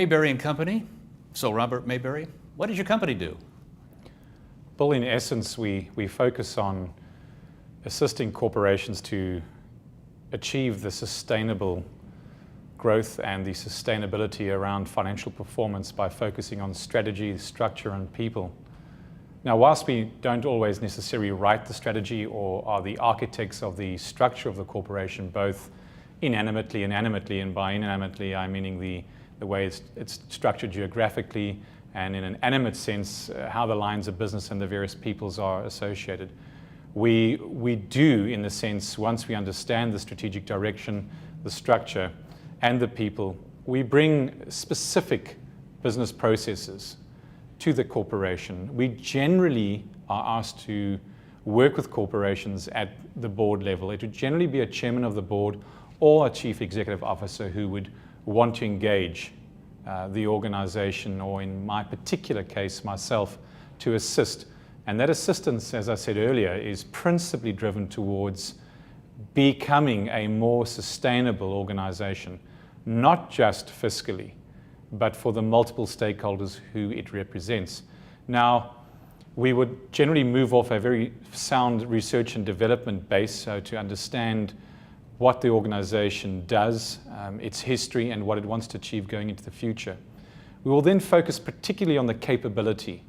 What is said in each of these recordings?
Maybery and Company. So Robert Maybery, what does your company do? Well, in essence, we focus on assisting corporations to achieve the sustainable growth and the sustainability around financial performance by focusing on strategy, structure, and people. Now, whilst we don't always necessarily write the strategy or are the architects of the structure of the corporation, both inanimately and animately, and by inanimately I meaning the way it's structured geographically, and in an animate sense, how the lines of business and the various peoples are associated. We do, in the sense, once we understand the strategic direction, the structure, and the people, we bring specific business processes to the corporation. We generally are asked to work with corporations at the board level. It would generally be a chairman of the board or a chief executive officer who would want to engage the organization, or in my particular case, myself, to assist. And that assistance, as I said earlier, is principally driven towards becoming a more sustainable organization, not just fiscally, but for the multiple stakeholders who it represents. Now, we would generally move off a very sound research and development base, so to understand what the organization does, its history, and what it wants to achieve going into the future. We will then focus particularly on the capability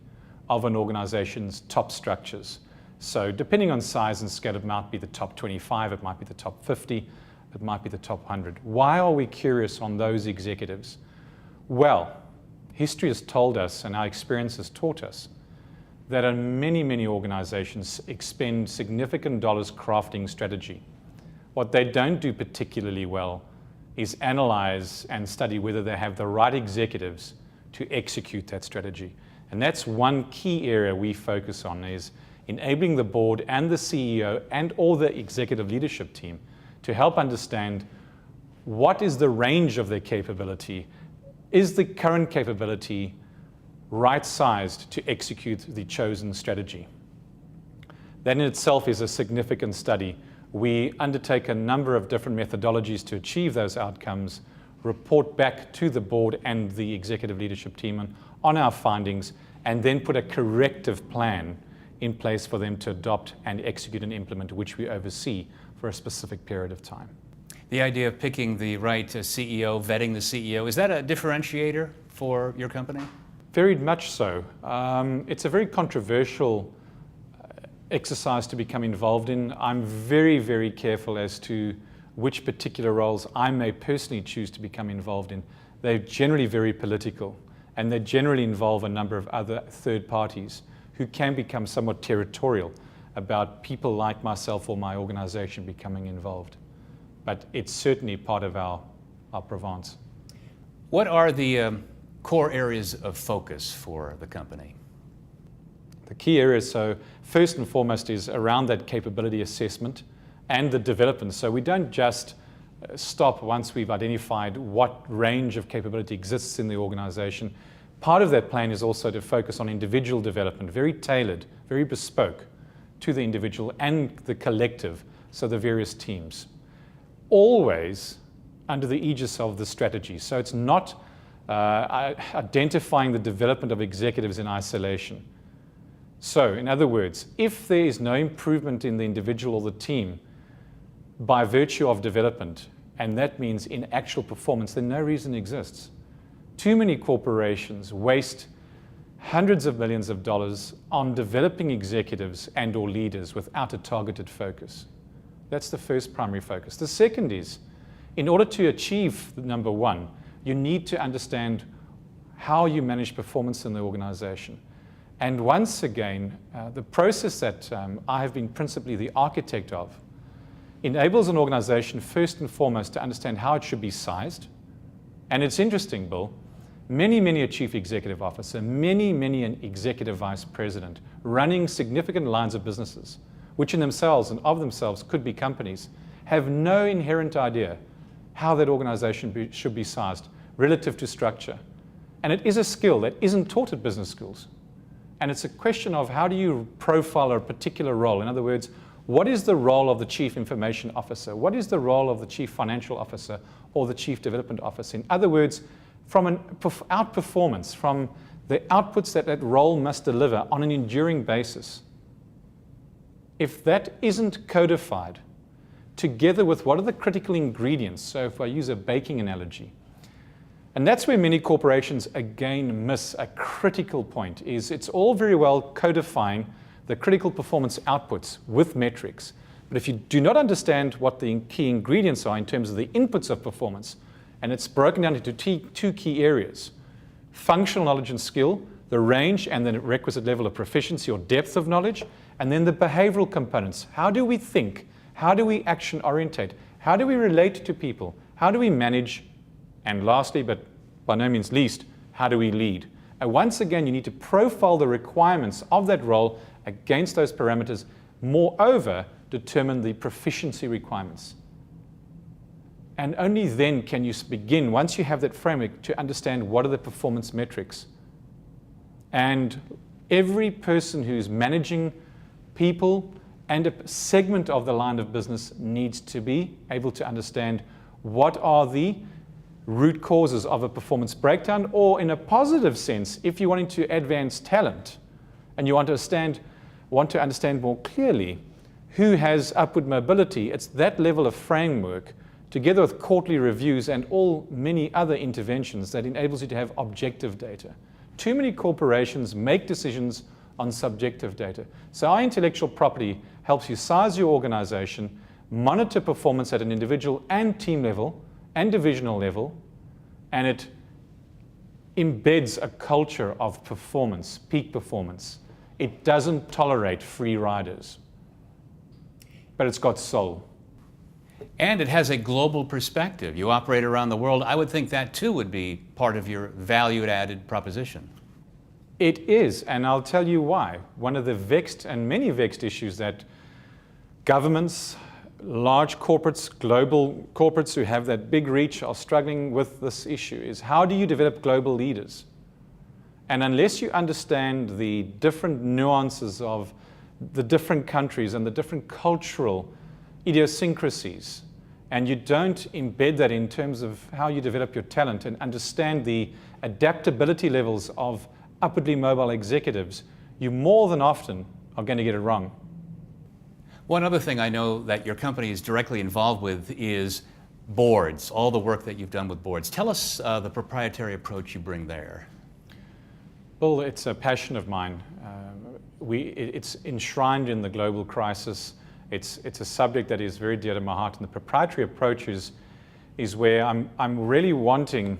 of an organization's top structures. So depending on size and scale, it might be the top 25, it might be the top 50, it might be the top 100. Why are we curious on those executives? Well, history has told us, and our experience has taught us, that many organizations expend significant dollars crafting strategy. What they don't do particularly well is analyze and study whether they have the right executives to execute that strategy. And that's one key area we focus on, is enabling the board and the CEO and all the executive leadership team to help understand what is the range of their capability. Is the current capability right-sized to execute the chosen strategy? That in itself is a significant study. We undertake a number of different methodologies to achieve those outcomes, report back to the board and the executive leadership team on our findings, and then put a corrective plan in place for them to adopt and execute and implement, which we oversee for a specific period of time. The idea of picking the right CEO, vetting the CEO, is that a differentiator for your company? Very much so. It's a very controversial exercise to become involved in. I'm very careful as to which particular roles I may personally choose to become involved in. They're generally very political, and they generally involve a number of other third parties who can become somewhat territorial about people like myself or my organization becoming involved. But it's certainly part of our provenance. What are the core areas of focus for the company? The key areas, so first and foremost, is around that capability assessment and the development. So we don't just stop once we've identified what range of capability exists in the organization. Part of that plan is also to focus on individual development, very tailored, very bespoke to the individual and the collective, so the various teams. Always under the aegis of the strategy. So it's not identifying the development of executives in isolation. So, in other words, if there is no improvement in the individual or the team by virtue of development, and that means in actual performance, then no reason exists. Too many corporations waste hundreds of millions of dollars on developing executives and or leaders without a targeted focus. That's the first primary focus. The second is, in order to achieve number one, you need to understand how you manage performance in the organization. And once again, the process that I have been principally the architect of enables an organization first and foremost to understand how it should be sized. And it's interesting, Bill, many a chief executive officer, many an executive vice president running significant lines of businesses, which in themselves and of themselves could be companies, have no inherent idea how that organization should be sized relative to structure. And it is a skill that isn't taught at business schools. And it's a question of how do you profile a particular role? In other words, what is the role of the chief information officer? What is the role of the chief financial officer or the chief development officer? In other words, from outperformance, from the outputs that that role must deliver on an enduring basis. If that isn't codified, together with what are the critical ingredients, so if I use a baking analogy, and that's where many corporations again miss a critical point, is it's all very well codifying the critical performance outputs with metrics, but if you do not understand what the key ingredients are in terms of the inputs of performance, and it's broken down into two key areas, functional knowledge and skill, the range and the requisite level of proficiency or depth of knowledge, and then the behavioral components. How do we think? How do we action orientate? How do we relate to people? How do we manage? And lastly, but by no means least, how do we lead? And once again, you need to profile the requirements of that role against those parameters. Moreover, determine the proficiency requirements. And only then can you begin, once you have that framework, to understand what are the performance metrics. And every person who's managing people and a segment of the line of business needs to be able to understand what are the root causes of a performance breakdown, or in a positive sense, if you're wanting to advance talent and you want to understand more clearly who has upward mobility, it's that level of framework together with quarterly reviews and all many other interventions that enables you to have objective data. Too many corporations make decisions on subjective data. So our intellectual property helps you size your organization, monitor performance at an individual and team level and divisional level, and it embeds a culture of performance, peak performance. It doesn't tolerate free riders, but it's got soul. And it has a global perspective. You operate around the world. I would think that too would be part of your value-added proposition. It is, and I'll tell you why. One of the vexed and many vexed issues that governments, large corporates, global corporates who have that big reach are struggling with this issue is how do you develop global leaders? And unless you understand the different nuances of the different countries and the different cultural idiosyncrasies, and you don't embed that in terms of how you develop your talent and understand the adaptability levels of upwardly mobile executives, you more than often are going to get it wrong. One other thing I know that your company is directly involved with is boards, all the work that you've done with boards. Tell us the proprietary approach you bring there. Well, it's a passion of mine. It's enshrined in the global crisis. It's a subject that is very dear to my heart, and the proprietary approach is where I'm really wanting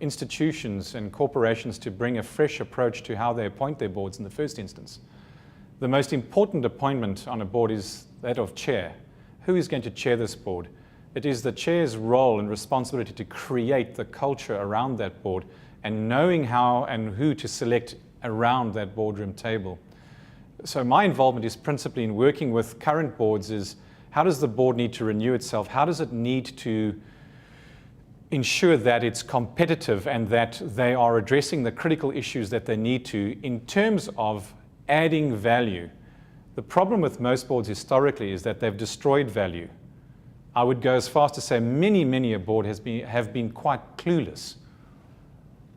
institutions and corporations to bring a fresh approach to how they appoint their boards in the first instance. The most important appointment on a board is that of chair. Who is going to chair this board? It is the chair's role and responsibility to create the culture around that board and knowing how and who to select around that boardroom table. So my involvement is principally in working with current boards is how does the board need to renew itself? How does it need to ensure that it's competitive and that they are addressing the critical issues that they need to in terms of adding value? The problem with most boards historically is that they've destroyed value. I would go as far as to say many a board have been quite clueless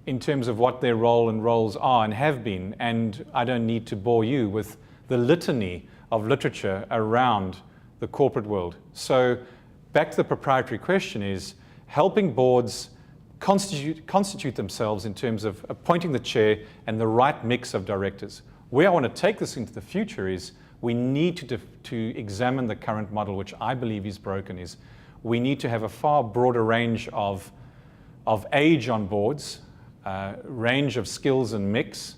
in terms of what their role and roles are and have been, and I don't need to bore you with the litany of literature around the corporate world. So back to the proprietary question is helping boards constitute themselves in terms of appointing the chair and the right mix of directors. Where I want to take this into the future is we need to examine the current model, which I believe is broken, is we need to have a far broader range of age on boards, range of skills and mix.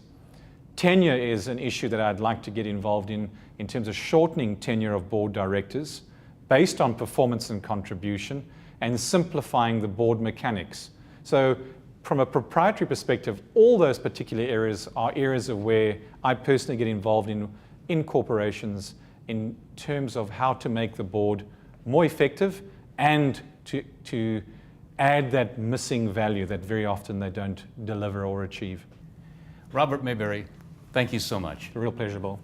Tenure is an issue that I'd like to get involved in terms of shortening tenure of board directors based on performance and contribution and simplifying the board mechanics. So from a proprietary perspective, all those particular areas are areas of where I personally get involved in corporations in terms of how to make the board more effective and to add that missing value that very often they don't deliver or achieve. Robert Maybery, thank you so much. A real pleasure, Bill.